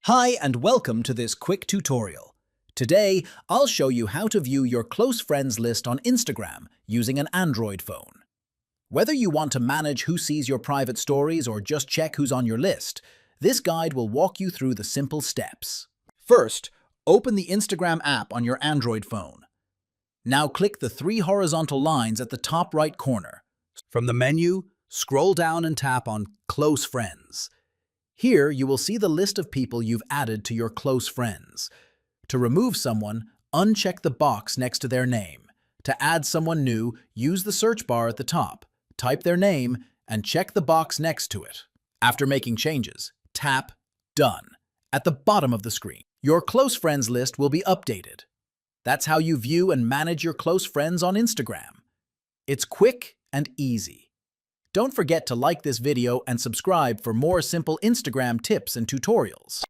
Hi and welcome to this quick tutorial. Today, I'll show you how to view your close friends list on Instagram using an Android phone. Whether you want to manage who sees your private stories or just check who's on your list, this guide will walk you through the simple steps. First, open the Instagram app on your Android phone. Now click the three horizontal lines at the top right corner. From the menu, scroll down and tap on Close Friends. Here, you will see the list of people you've added to your close friends. To remove someone, uncheck the box next to their name. To add someone new, use the search bar at the top, type their name, and check the box next to it. After making changes, tap Done at the bottom of the screen. Your close friends list will be updated. That's how you view and manage your close friends on Instagram. It's quick and easy. Don't forget to like this video and subscribe for more simple Instagram tips and tutorials.